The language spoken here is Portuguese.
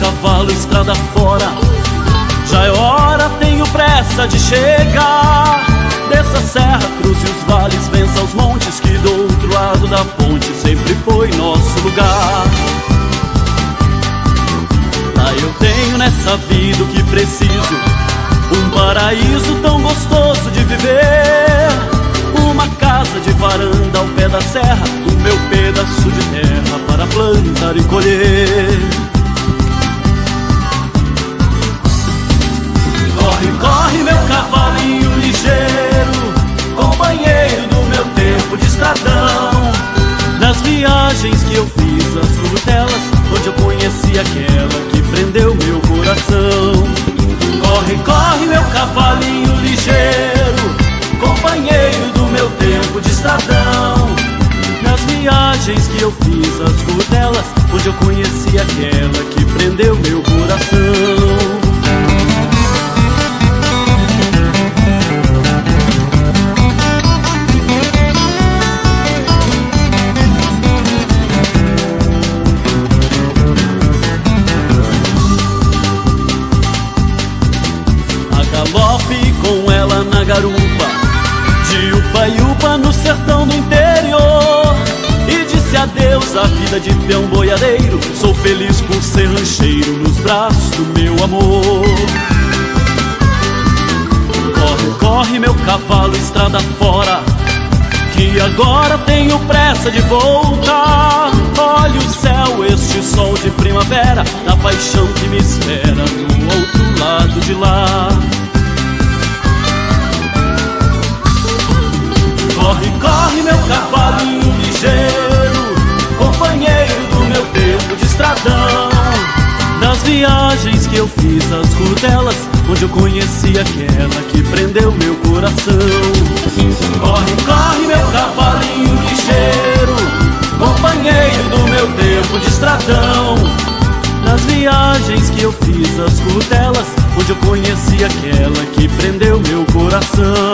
cavalo estrada fora. Já é hora, tenho pressa de chegar. Desça a serra, cruze os vales, vença os montes, que do outro lado da ponte sempre foi nosso lugar. Lá eu tenho nessa vida o que preciso, um paraíso tão gostoso de viver. Uma casa de varanda ao pé da serra, o meu pedaço de terra para plantar e colher. Corre, corre meu cavalinho ligeiro, companheiro do meu tempo de estradão. Nas viagens que eu fiz às curtelas, onde eu conheci aquela que prendeu meu coração. Corre, corre meu cavalinho ligeiro, companheiro do meu tempo de estradão. Nas viagens que eu fiz às curtelas, onde eu conheci aquela que prendeu meu coração. Galope com ela na garupa, de upa-upa no sertão do interior. E disse adeus à vida de peão boiadeiro, sou feliz por ser rancheiro nos braços do meu amor. Corre, corre meu cavalo estrada fora, que agora tenho pressa de voltar. Olha o céu, este sol de primavera, da paixão que me espera do outro lado de lá. Corre, corre meu cavalinho ligeiro, companheiro do meu tempo de estradão. Das viagens que eu fiz às curtelas, onde eu conheci aquela que prendeu meu coração. Corre, corre meu cavalinho ligeiro, companheiro do meu tempo de estradão. Nas viagens que eu fiz às curtelas, onde eu conheci aquela que prendeu meu coração.